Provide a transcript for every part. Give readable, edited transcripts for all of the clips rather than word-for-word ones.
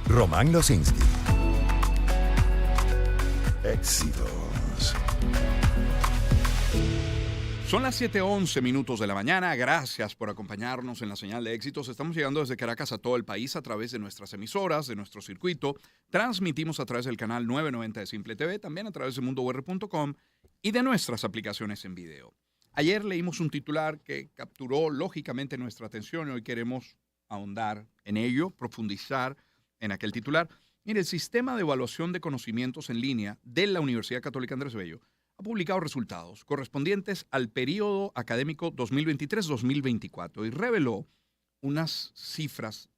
Román Losinski. Éxitos. Son las 7:11 de la mañana. Gracias por acompañarnos en la señal de éxitos. Estamos llegando desde Caracas a todo el país a través de nuestras emisoras, de nuestro circuito. Transmitimos a través del canal 990 de Simple TV, también a través de mundour.com y de nuestras aplicaciones en video. Ayer leímos un titular que capturó lógicamente nuestra atención y hoy queremos ahondar en ello, profundizar en aquel titular. Mire, el sistema de evaluación de conocimientos en línea de la Universidad Católica Andrés Bello ha publicado resultados correspondientes al periodo académico 2023-2024 y reveló unas cifras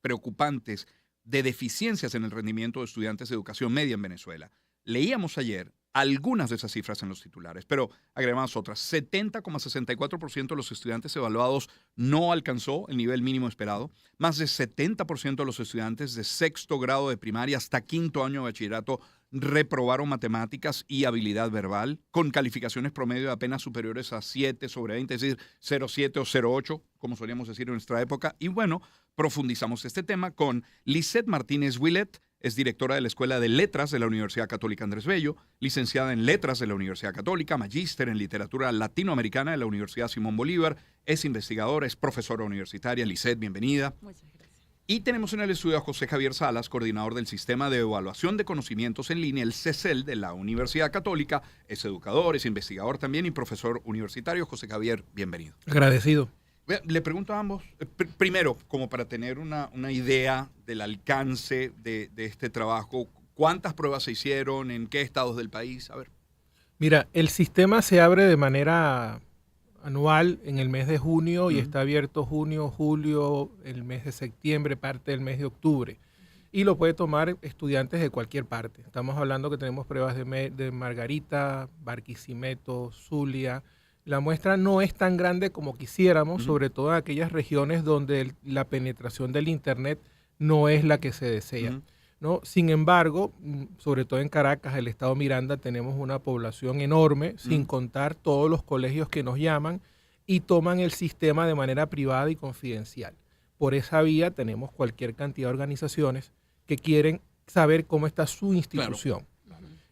preocupantes de deficiencias en el rendimiento de estudiantes de educación media en Venezuela. Leíamos ayer algunas de esas cifras en los titulares, pero agregamos otras. 70,64% de los estudiantes evaluados no alcanzó el nivel mínimo esperado. Más de 70% de los estudiantes de sexto grado de primaria hasta quinto año de bachillerato reprobaron matemáticas y habilidad verbal con calificaciones promedio de apenas superiores a 7 sobre 20, es decir, 0,7 o 0,8, como solíamos decir en nuestra época. Y bueno, profundizamos este tema con Lisette Martínez Willet, es directora de la Escuela de Letras de la Universidad Católica Andrés Bello, licenciada en Letras de la Universidad Católica, magíster en Literatura Latinoamericana de la Universidad Simón Bolívar, es investigadora, es profesora universitaria. Lisette, bienvenida. Muchas gracias. Y tenemos en el estudio a José Javier Salas, coordinador del Sistema de Evaluación de Conocimientos en Línea, el CECEL, de la Universidad Católica. Es educador, es investigador también y profesor universitario. José Javier, bienvenido. Agradecido. Le pregunto a ambos, primero, como para tener una idea del alcance de este trabajo, ¿cuántas pruebas se hicieron? ¿En qué estados del país? A ver. Mira, el sistema se abre de manera anual en el mes de junio y está abierto junio, julio, el mes de septiembre, parte del mes de octubre. Y lo puede tomar estudiantes de cualquier parte. Estamos hablando que tenemos pruebas de Margarita, Barquisimeto, Zulia. La muestra no es tan grande como quisiéramos, sobre todo en aquellas regiones donde la penetración del Internet no es la que se desea, ¿no? Sin embargo, sobre todo en Caracas, el estado Miranda, tenemos una población enorme, sin contar todos los colegios que nos llaman y toman el sistema de manera privada y confidencial. Por esa vía tenemos cualquier cantidad de organizaciones que quieren saber cómo está su institución. Claro.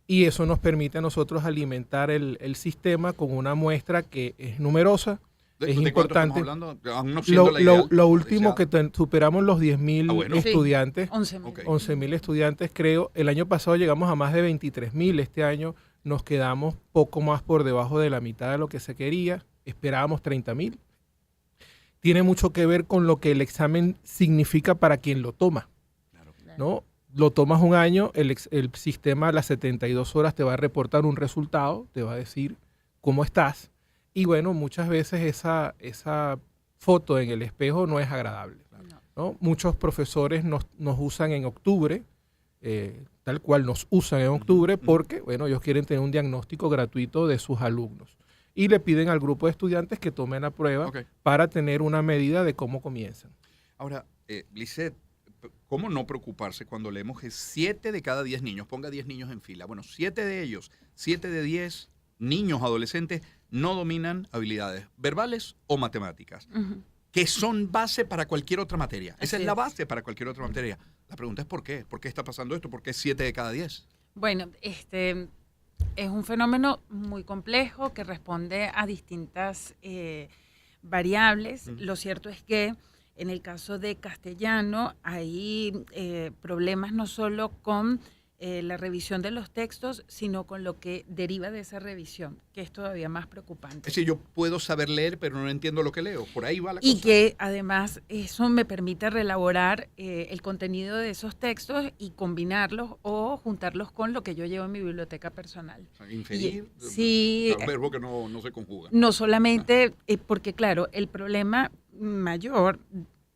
Y eso nos permite a nosotros alimentar el sistema con una muestra que es numerosa, es importante. Lo último que superamos los 10.000 estudiantes, Sí, 11.000 estudiantes creo. El año pasado llegamos a más de 23.000, este año nos quedamos poco más por debajo de la mitad de lo que se quería, esperábamos 30.000. Tiene mucho que ver con lo que el examen significa para quien lo toma, ¿no? Lo tomas un año, el sistema a las 72 horas te va a reportar un resultado, te va a decir cómo estás. Y bueno, muchas veces esa foto en el espejo no es agradable, ¿no? Muchos profesores nos usan en octubre, tal cual nos usan en octubre, porque bueno, ellos quieren tener un diagnóstico gratuito de sus alumnos. Y le piden al grupo de estudiantes que tomen la prueba para tener una medida de cómo comienzan. Ahora, Lisette, ¿cómo no preocuparse cuando leemos que 7 de cada 10 niños, ponga 10 niños en fila, bueno, 7 de ellos, 7 de 10 niños adolescentes no dominan habilidades verbales o matemáticas, que son base para cualquier otra materia? Esa es la base para cualquier otra materia. La pregunta es ¿por qué? ¿Por qué está pasando esto? ¿Por qué 7 de cada 10? Bueno, es un fenómeno muy complejo que responde a distintas variables. Lo cierto es que en el caso de castellano hay problemas no solo con la revisión de los textos, sino con lo que deriva de esa revisión, que es todavía más preocupante. Es decir, yo puedo saber leer, pero no entiendo lo que leo. Por ahí va la cosa. Y que además eso me permite relaborar el contenido de esos textos y combinarlos o juntarlos con lo que yo llevo en mi biblioteca personal. O sea, inferir, sí, un verbo que no se conjuga. No solamente, porque claro, el problema mayor,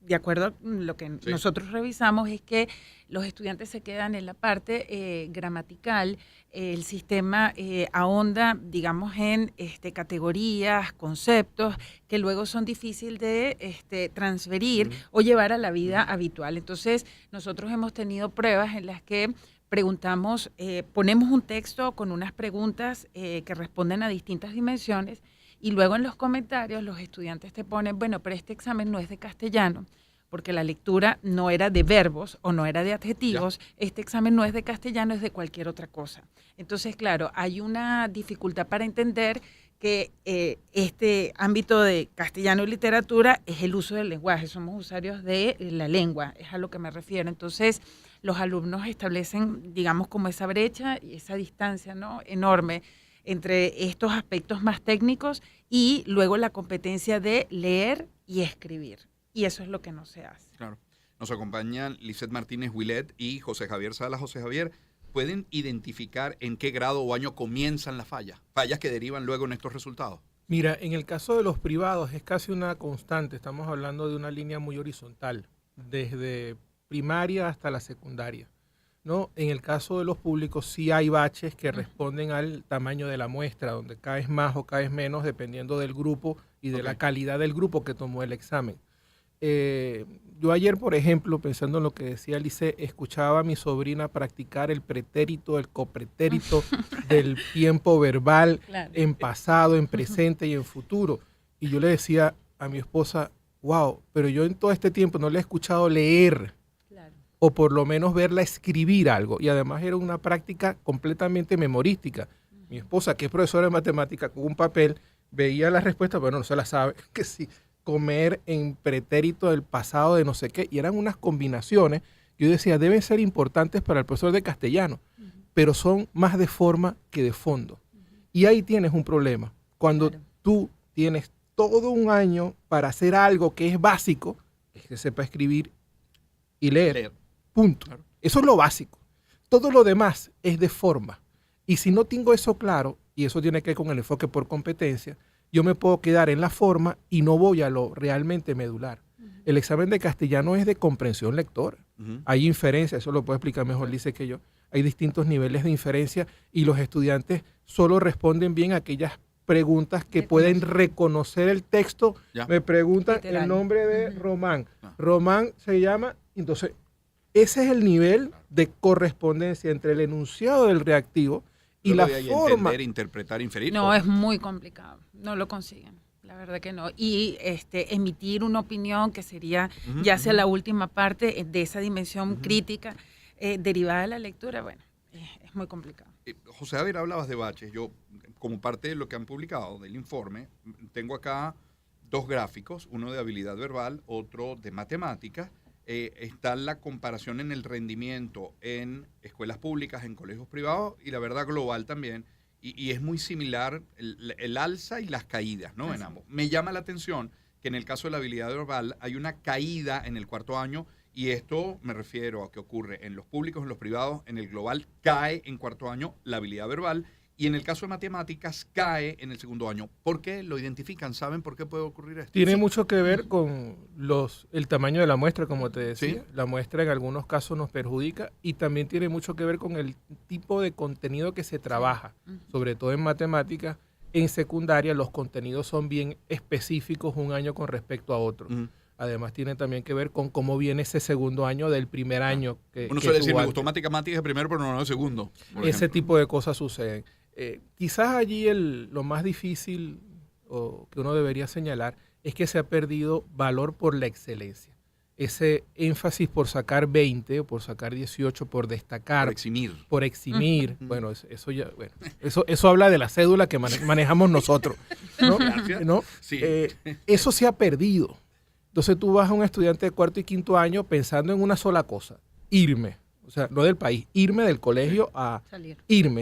de acuerdo a lo que nosotros revisamos, es que los estudiantes se quedan en la parte gramatical. El sistema ahonda, digamos, en categorías, conceptos que luego son difíciles de transferir o llevar a la vida habitual. Entonces, nosotros hemos tenido pruebas en las que preguntamos, ponemos un texto con unas preguntas que responden a distintas dimensiones y luego en los comentarios los estudiantes te ponen, bueno, pero este examen no es de castellano, porque la lectura no era de verbos o no era de adjetivos. Este examen no es de castellano, es de cualquier otra cosa. Entonces, claro, hay una dificultad para entender que este ámbito de castellano y literatura es el uso del lenguaje, somos usuarios de la lengua, es a lo que me refiero. Entonces, los alumnos establecen, digamos, como esa brecha y esa distancia, ¿no?, enorme entre estos aspectos más técnicos y luego la competencia de leer y escribir. Y eso es lo que no se hace. Claro. Nos acompañan Lisette Martínez Huilet y José Javier Salas. José Javier, ¿pueden identificar en qué grado o año comienzan las fallas? Fallas que derivan luego en estos resultados. Mira, en el caso de los privados es casi una constante. Estamos hablando de una línea muy horizontal, desde primaria hasta la secundaria, ¿no? En el caso de los públicos sí hay baches que responden al tamaño de la muestra, donde caes más o caes menos dependiendo del grupo y de la calidad del grupo que tomó el examen. Yo ayer, por ejemplo, pensando en lo que decía Lice, escuchaba a mi sobrina practicar el pretérito, el copretérito del tiempo verbal, claro, en pasado, en presente y en futuro. Y yo le decía a mi esposa, wow, pero yo en todo este tiempo no le he escuchado leer, claro, o por lo menos verla escribir algo. Y además era una práctica completamente memorística. Mi esposa, que es profesora de matemática, con un papel veía la respuesta, pero no se la sabe, que sí. Comer en pretérito del pasado de no sé qué, y eran unas combinaciones que yo decía, deben ser importantes para el profesor de castellano, pero son más de forma que de fondo. Y ahí tienes un problema. Cuando tú tienes todo un año para hacer algo que es básico, es que sepa escribir y leer. Punto. Claro. Eso es lo básico. Todo lo demás es de forma. Y si no tengo eso claro, y eso tiene que ver con el enfoque por competencia, yo me puedo quedar en la forma y no voy a lo realmente medular. El examen de castellano es de comprensión lectora. Hay inferencia, eso lo puede explicar mejor Lice que yo. Hay distintos niveles de inferencia y los estudiantes solo responden bien a aquellas preguntas que pueden reconocer el texto. Me preguntan literal el nombre de Román. Román se llama, entonces ese es el nivel de correspondencia entre el enunciado del reactivo y la forma. Entender, interpretar, inferir. No, es muy complicado. No lo consiguen. La verdad que no. Y emitir una opinión que sería ya hacia la última parte de esa dimensión crítica derivada de la lectura, bueno, es muy complicado. José Javier, hablabas de baches. Yo, como parte de lo que han publicado del informe, tengo acá dos gráficos, uno de habilidad verbal, otro de matemáticas. Está la comparación en el rendimiento en escuelas públicas, en colegios privados y la verdad global también. Y es muy similar el alza y las caídas, ¿no? En ambos. Me llama la atención que en el caso de la habilidad verbal hay una caída en el cuarto año y esto me refiero a que ocurre en los públicos, en los privados, en el global cae en cuarto año la habilidad verbal y en el caso de matemáticas cae en el segundo año. ¿Por qué lo identifican? ¿Saben por qué puede ocurrir esto? Tiene mucho que ver con el tamaño de la muestra, como te decía. ¿Sí? La muestra en algunos casos nos perjudica y también tiene mucho que ver con el tipo de contenido que se trabaja, sobre todo en matemáticas. En secundaria los contenidos son bien específicos un año con respecto a otro. Además tiene también que ver con cómo viene ese segundo año del primer año. Uno suele decir, me gustó matemáticas de primero, pero no de segundo. Ese tipo de cosas suceden. Quizás allí lo más difícil o que uno debería señalar es que se ha perdido valor por la excelencia. Ese énfasis por sacar 20 o por sacar 18, por destacar. Por eximir. Bueno, eso habla de la cédula que manejamos nosotros, ¿no? Gracias. ¿No? Sí. Eso se ha perdido. Entonces tú vas a un estudiante de cuarto y quinto año pensando en una sola cosa, irme. O sea, no del país, irme del colegio a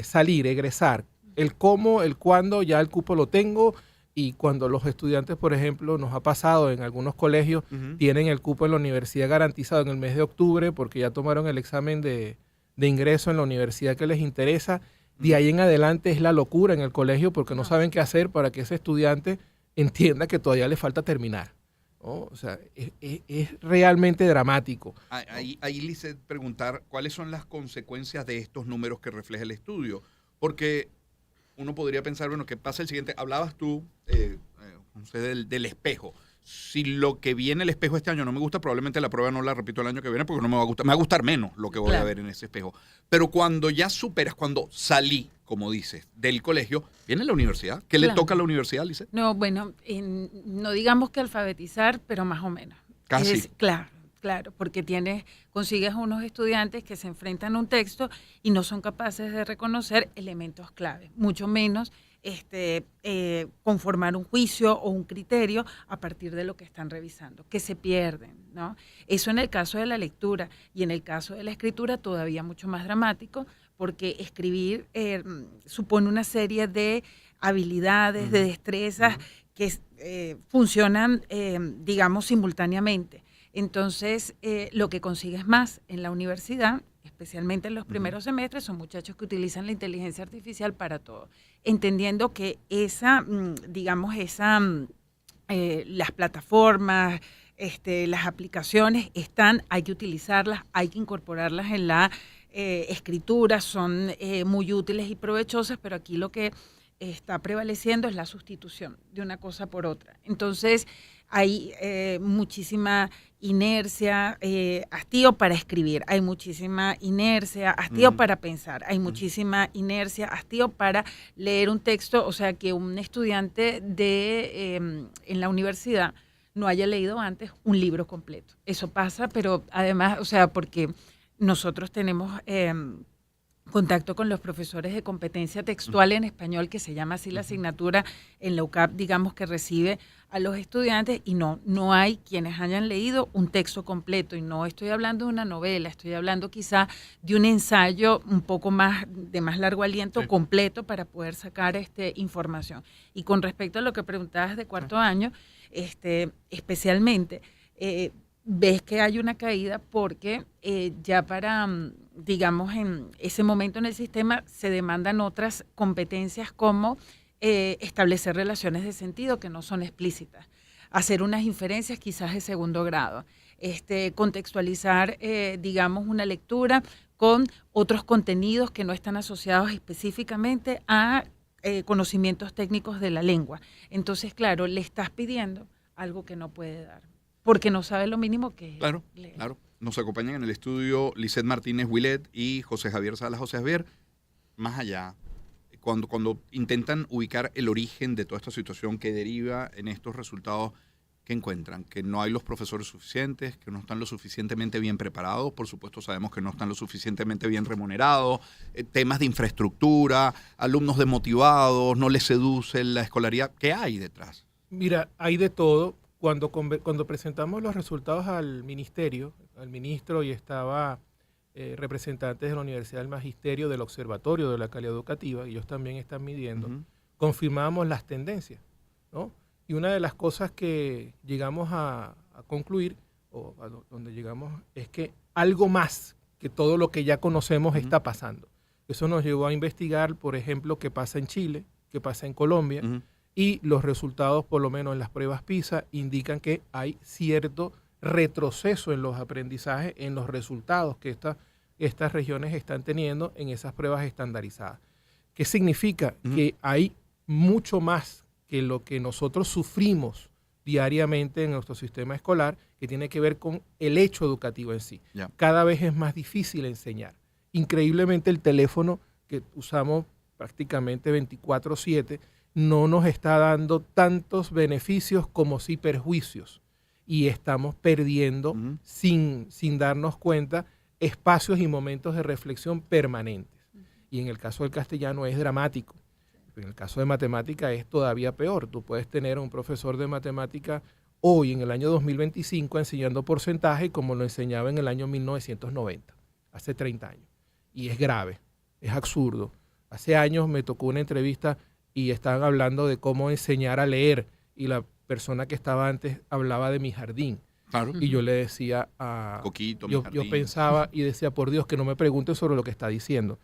salir, egresar. El cómo, el cuándo, ya el cupo lo tengo. Y cuando los estudiantes, por ejemplo, nos ha pasado en algunos colegios, tienen el cupo en la universidad garantizado en el mes de octubre porque ya tomaron el examen de ingreso en la universidad que les interesa. De ahí en adelante es la locura en el colegio porque no saben qué hacer para que ese estudiante entienda que todavía le falta terminar. ¿No? O sea, es realmente dramático. Ahí Lice, preguntar cuáles son las consecuencias de estos números que refleja el estudio. Porque uno podría pensar, bueno, ¿qué pasa el siguiente? Hablabas tú, no sé, del espejo. Si lo que viene el espejo este año no me gusta, probablemente la prueba no la repito el año que viene porque no me va a gustar. Me va a gustar menos lo que voy a ver en ese espejo. Pero cuando ya superas, cuando salí, como dices, del colegio, viene la universidad. ¿Qué le toca a la universidad, Lice? No, bueno, no digamos que alfabetizar, pero más o menos. Casi. Claro. Claro, porque consigues unos estudiantes que se enfrentan a un texto y no son capaces de reconocer elementos clave, mucho menos conformar un juicio o un criterio a partir de lo que están revisando, que se pierden, ¿no? Eso en el caso de la lectura, y en el caso de la escritura todavía mucho más dramático, porque escribir supone una serie de habilidades, de destrezas que funcionan, digamos, simultáneamente. Entonces, lo que consigues más en la universidad, especialmente en los primeros semestres, son muchachos que utilizan la inteligencia artificial para todo, entendiendo que las plataformas, las aplicaciones hay que utilizarlas, hay que incorporarlas en la escritura, son muy útiles y provechosas, pero aquí lo que está prevaleciendo es la sustitución de una cosa por otra. Entonces, hay muchísima inercia, hastío para escribir, hay muchísima inercia, hastío para pensar, hay muchísima inercia, hastío para leer un texto, o sea, que un estudiante en la universidad no haya leído antes un libro completo. Eso pasa, pero además, o sea, porque nosotros tenemos contacto con los profesores de competencia textual en español, que se llama así la asignatura en la UCAP, digamos, que recibe a los estudiantes, y no hay quienes hayan leído un texto completo, y no estoy hablando de una novela, estoy hablando quizá de un ensayo un poco de más largo aliento, completo, para poder sacar información. Y con respecto a lo que preguntabas de cuarto año, especialmente, ves que hay una caída porque ya para, digamos, en ese momento en el sistema se demandan otras competencias como establecer relaciones de sentido que no son explícitas, hacer unas inferencias quizás de segundo grado, contextualizar, digamos, una lectura con otros contenidos que no están asociados específicamente a conocimientos técnicos de la lengua. Entonces, claro, le estás pidiendo algo que no puede dar, porque no sabe lo mínimo que es. Claro. Nos acompañan en el estudio Lisette Martínez Willet y José Javier Salas. José Javier, más allá, cuando intentan ubicar el origen de toda esta situación que deriva en estos resultados, ¿qué encuentran? Que no hay los profesores suficientes, que no están lo suficientemente bien preparados, por supuesto sabemos que no están lo suficientemente bien remunerados, temas de infraestructura, alumnos desmotivados, no les seduce la escolaridad. ¿Qué hay detrás? Mira, hay de todo. Cuando presentamos los resultados al ministerio, al ministro, y estaba representantes de la Universidad del Magisterio, del Observatorio de la Calidad Educativa, y ellos también están midiendo, confirmamos las tendencias, ¿no? Y una de las cosas que llegamos a concluir, o a donde llegamos, es que algo más que todo lo que ya conocemos está pasando. Eso nos llevó a investigar, por ejemplo, qué pasa en Chile, qué pasa en Colombia, y los resultados, por lo menos en las pruebas PISA, indican que hay cierto retroceso en los aprendizajes, en los resultados que estas regiones están teniendo en esas pruebas estandarizadas. ¿Qué significa? Que hay mucho más que lo que nosotros sufrimos diariamente en nuestro sistema escolar, que tiene que ver con el hecho educativo en sí. Cada vez es más difícil enseñar. Increíblemente, el teléfono que usamos prácticamente 24/7 no nos está dando tantos beneficios como sí perjuicios, y estamos perdiendo sin darnos cuenta espacios y momentos de reflexión permanentes. Y en el caso del castellano es dramático. En el caso de matemática es todavía peor. Tú puedes tener a un profesor de matemática hoy, en el año 2025, enseñando porcentaje como lo enseñaba en el año 1990, hace 30 años. Y es grave, es absurdo. Hace años me tocó una entrevista y estaban hablando de cómo enseñar a leer, y la persona que estaba antes hablaba de Mi Jardín. Claro. Y yo le decía Coquito, yo pensaba y decía, por Dios, que no me pregunten sobre lo que está diciendo.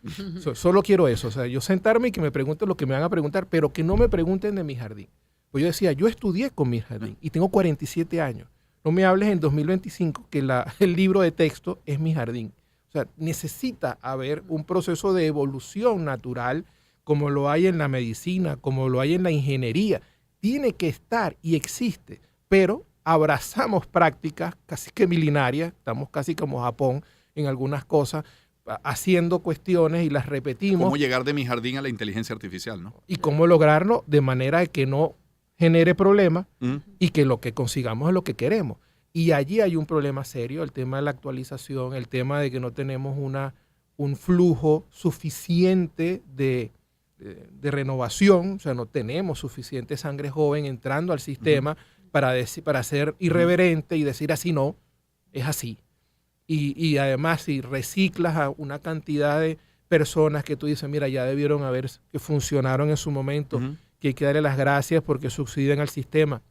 Solo quiero eso, o sea, yo sentarme y que me pregunten lo que me van a preguntar, pero que no me pregunten de Mi Jardín. Pues yo decía, yo estudié con Mi Jardín y tengo 47 años. No me hables en 2025 que el libro de texto es Mi Jardín. O sea, necesita haber un proceso de evolución natural, como lo hay en la medicina, como lo hay en la ingeniería. Tiene que estar y existe, pero abrazamos prácticas casi que milenarias, estamos casi como Japón en algunas cosas, haciendo cuestiones y las repetimos. ¿Cómo llegar de Mi Jardín a la inteligencia artificial, no? Y cómo lograrlo de manera que no genere problemas y que lo que consigamos es lo que queremos. Y allí hay un problema serio, el tema de la actualización, el tema de que no tenemos un flujo suficiente de renovación, o sea, no tenemos suficiente sangre joven entrando al sistema para ser irreverente y decir así no, es así. Y además si reciclas a una cantidad de personas que tú dices, mira, ya debieron haber, que funcionaron en su momento, que hay que darle las gracias porque subsidian al sistema.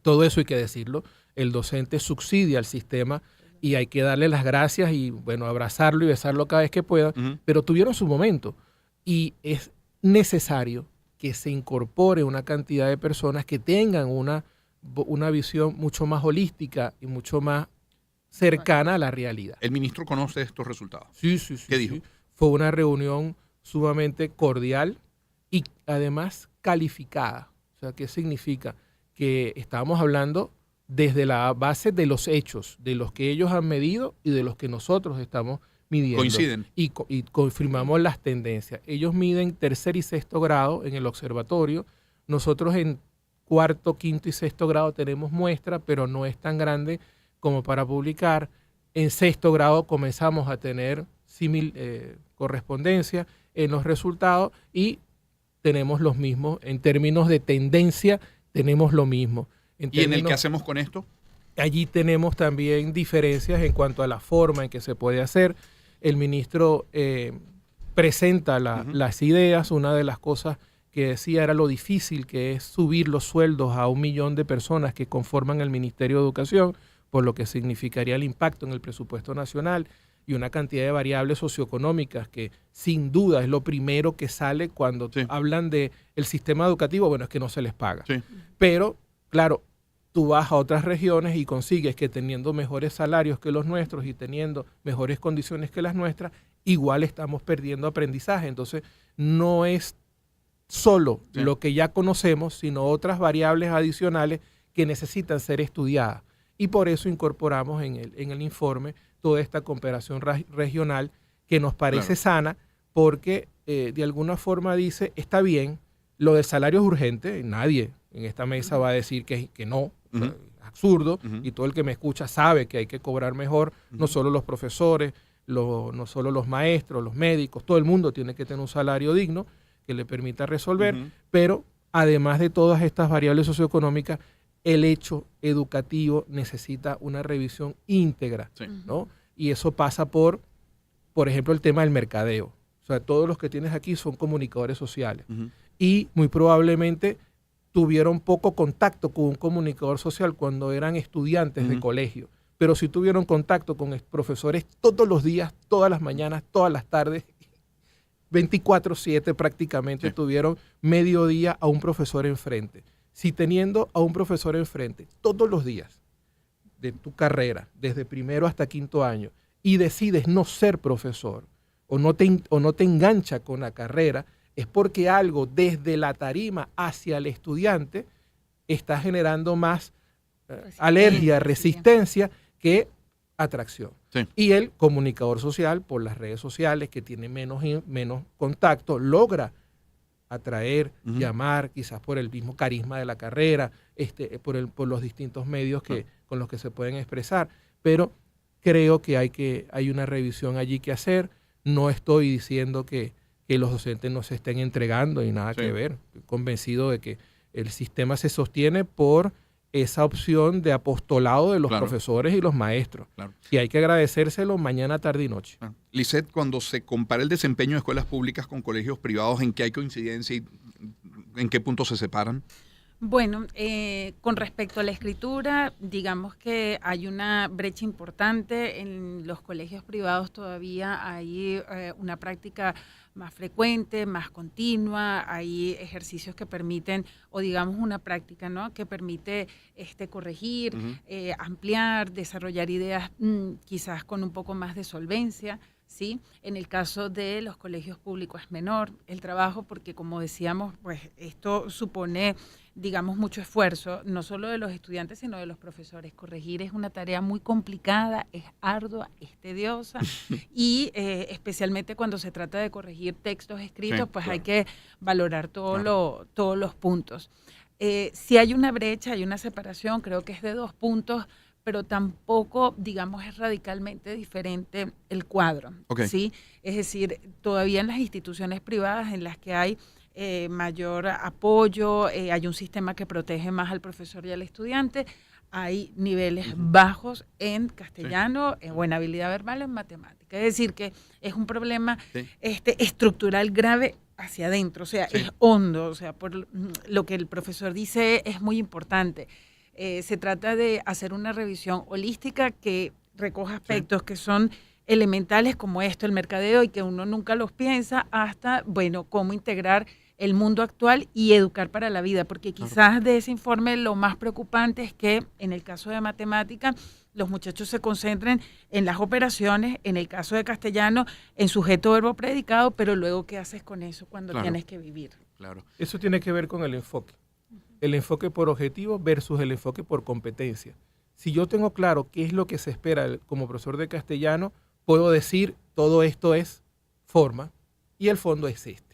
Todo eso hay que decirlo. El docente subsidia al sistema y hay que darle las gracias y, bueno, abrazarlo y besarlo cada vez que pueda, pero tuvieron su momento. Y es necesario que se incorpore una cantidad de personas que tengan una visión mucho más holística y mucho más cercana a la realidad. ¿El ministro conoce estos resultados? Sí. ¿Qué dijo? Fue una reunión sumamente cordial y además calificada. O sea, ¿qué significa? Que estábamos hablando desde la base de los hechos, de los que ellos han medido y de los que nosotros estamos midiendo. Coinciden. Y confirmamos las tendencias. Ellos miden tercer y sexto grado en el observatorio. Nosotros en cuarto, quinto y sexto grado tenemos muestra, pero no es tan grande como para publicar. En sexto grado comenzamos a tener correspondencia en los resultados y tenemos los mismos. En términos de tendencia, tenemos lo mismo. ¿Y en el que hacemos con esto? Allí tenemos también diferencias en cuanto a la forma en que se puede hacer. El ministro presenta las ideas. Una de las cosas que decía era lo difícil que es subir los sueldos a 1 millón de personas que conforman el Ministerio de Educación, por lo que significaría el impacto en el presupuesto nacional y una cantidad de variables socioeconómicas que sin duda es lo primero que sale cuando hablan del sistema educativo. Bueno, es que no se les paga. Sí. Pero, claro, tú vas a otras regiones y consigues que teniendo mejores salarios que los nuestros y teniendo mejores condiciones que las nuestras, igual estamos perdiendo aprendizaje. Entonces, no es solo lo que ya conocemos, sino otras variables adicionales que necesitan ser estudiadas. Y por eso incorporamos en el informe toda esta cooperación regional que nos parece sana, porque de alguna forma dice, está bien, lo del salario es urgente, nadie en esta mesa va a decir que no, o sea, es absurdo, y todo el que me escucha sabe que hay que cobrar mejor, no solo los profesores, no solo los maestros, los médicos, todo el mundo tiene que tener un salario digno que le permita resolver, pero además de todas estas variables socioeconómicas, el hecho educativo necesita una revisión íntegra, ¿no? Y eso pasa por ejemplo, el tema del mercadeo. O sea, todos los que tienes aquí son comunicadores sociales. Y muy probablemente tuvieron poco contacto con un comunicador social cuando eran estudiantes de colegio. Pero sí tuvieron contacto con profesores todos los días, todas las mañanas, todas las tardes, 24/7 prácticamente tuvieron mediodía a un profesor enfrente. Si teniendo a un profesor enfrente todos los días de tu carrera, desde primero hasta quinto año, y decides no ser profesor o no te engancha con la carrera, es porque algo desde la tarima hacia el estudiante está generando más alergia, resistencia que atracción. Y el comunicador social, por las redes sociales, que tiene menos contacto, logra atraer, llamar, quizás por el mismo carisma de la carrera, por los distintos medios con los que se pueden expresar. Pero creo que hay una revisión allí que hacer. No estoy diciendo que los docentes no se estén entregando y nada que ver. Estoy convencido de que el sistema se sostiene por esa opción de apostolado de los profesores y los maestros. Y hay que agradecérselo mañana, tarde y noche. Lisette, cuando se compara el desempeño de escuelas públicas con colegios privados, ¿en qué hay coincidencia y en qué puntos se separan? Bueno, con respecto a la escritura, digamos que hay una brecha importante. En los colegios privados todavía hay una práctica más frecuente, más continua, hay ejercicios que permiten, o digamos una práctica, ¿no?, que permite corregir, ampliar, desarrollar ideas quizás con un poco más de solvencia, ¿sí? En el caso de los colegios públicos es menor el trabajo porque, como decíamos, pues esto supone, digamos, mucho esfuerzo, no solo de los estudiantes, sino de los profesores. Corregir es una tarea muy complicada, es ardua, es tediosa y especialmente cuando se trata de corregir textos escritos, pues hay que valorar todos los puntos. Si hay una brecha, hay una separación, creo que es de 2 puntos pero tampoco, digamos, es radicalmente diferente el cuadro, ¿sí? Es decir, todavía en las instituciones privadas en las que hay mayor apoyo, hay un sistema que protege más al profesor y al estudiante, hay niveles bajos en castellano o en habilidad verbal en matemática. Es decir, que es un problema estructural grave hacia adentro, o sea, es hondo, o sea, por lo que el profesor dice es muy importante. Se trata de hacer una revisión holística que recoja aspectos que son elementales como esto, el mercadeo, y que uno nunca los piensa, hasta, bueno, cómo integrar el mundo actual y educar para la vida, porque quizás de ese informe lo más preocupante es que en el caso de matemática los muchachos se concentren en las operaciones, en el caso de castellano, en sujeto, verbo, predicado, pero luego ¿qué haces con eso cuando tienes que vivir? Claro. Eso tiene que ver con el enfoque. El enfoque por objetivo versus el enfoque por competencia. Si yo tengo claro qué es lo que se espera como profesor de castellano, puedo decir todo esto es forma y el fondo es este.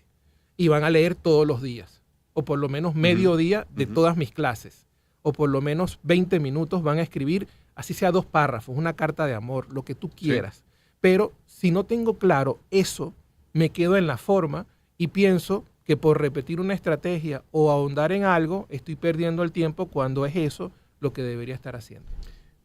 Y van a leer todos los días, o por lo menos medio día de todas mis clases, o por lo menos 20 minutos van a escribir, así sea 2 párrafos, una carta de amor, lo que tú quieras. Pero si no tengo claro eso, me quedo en la forma y pienso que por repetir una estrategia o ahondar en algo, estoy perdiendo el tiempo cuando es eso lo que debería estar haciendo.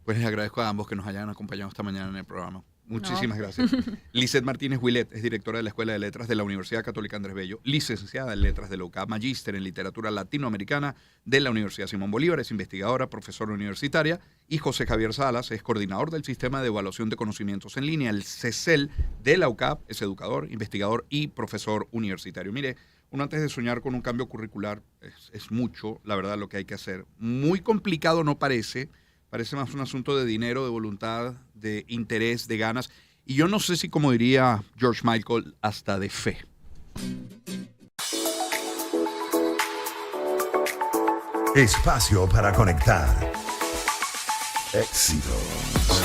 Pues les agradezco a ambos que nos hayan acompañado esta mañana en el programa. Muchísimas gracias. Lizeth Martínez Huilet es directora de la Escuela de Letras de la Universidad Católica Andrés Bello, licenciada en Letras de la UCA, magíster en Literatura Latinoamericana de la Universidad Simón Bolívar, es investigadora, profesora universitaria, y José Javier Salas es coordinador del Sistema de Evaluación de Conocimientos en Línea, el CECEL de la UCAP, es educador, investigador y profesor universitario. Mire, uno antes de soñar con un cambio curricular es mucho, la verdad, lo que hay que hacer. Muy complicado no parece más un asunto de dinero, de voluntad, de interés, de ganas. Y yo no sé si, como diría George Michael, hasta de fe. Espacio para conectar. Éxitos.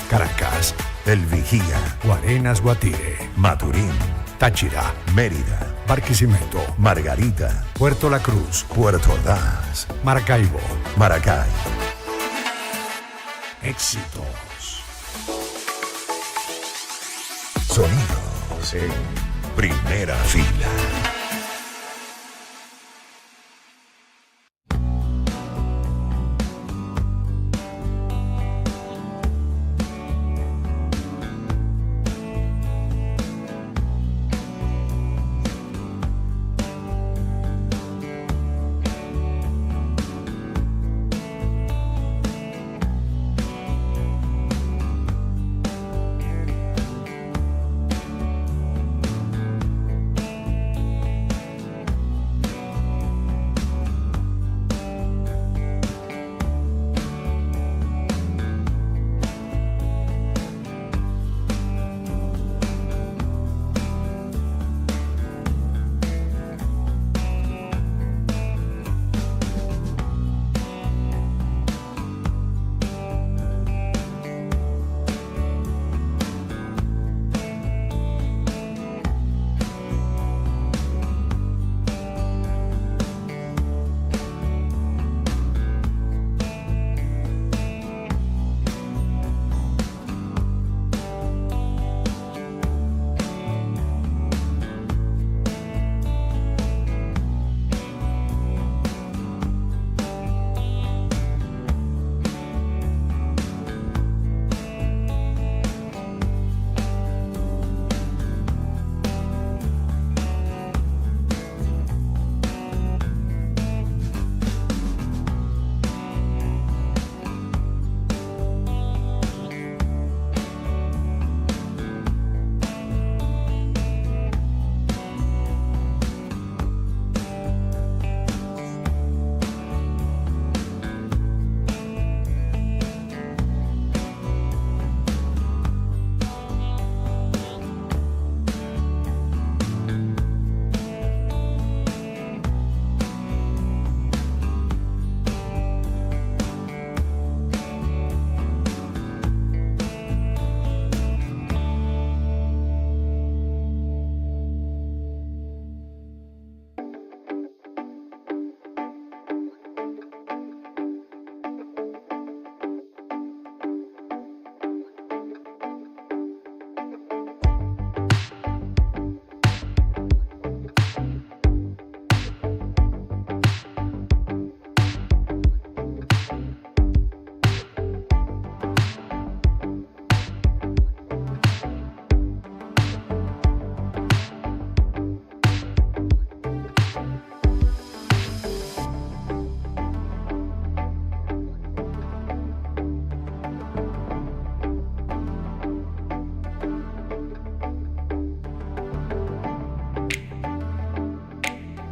Caracas, El Vigía, Guarenas, Guatire, Maturín, Táchira, Mérida, Barquisimeto, Margarita, Puerto La Cruz, Puerto Ordaz, Maracaibo. Maracay. Éxitos. Sonidos en primera fila.